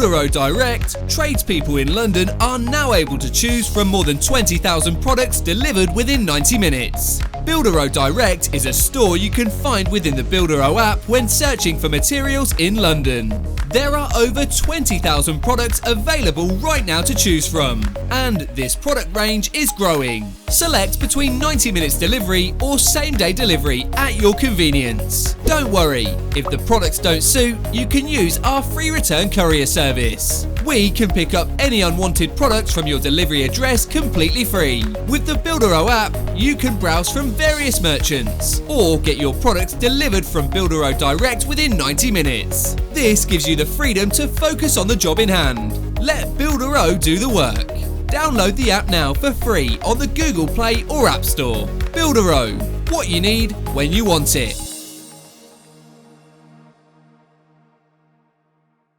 Buildiro Direct, tradespeople in London are now able to choose from more than 20,000 products delivered within 90 minutes. Buildiro Direct is a store you can find within the Buildiro app when searching for materials in London. There are over 20,000 products available right now to choose from, and this product range is growing. Select between 90 minutes delivery or same-day delivery at your convenience. Don't worry, if the products don't suit, you can use our free return courier service. We can pick up any unwanted products from your delivery address completely free. With the Buildiro app, you can browse from various merchants or get your products delivered from Buildiro Direct within 90 minutes. This gives you the freedom to focus on the job in hand. Let Buildiro do the work. Download the app now for free on the Google Play or App Store. Buildiro, what you need when you want it.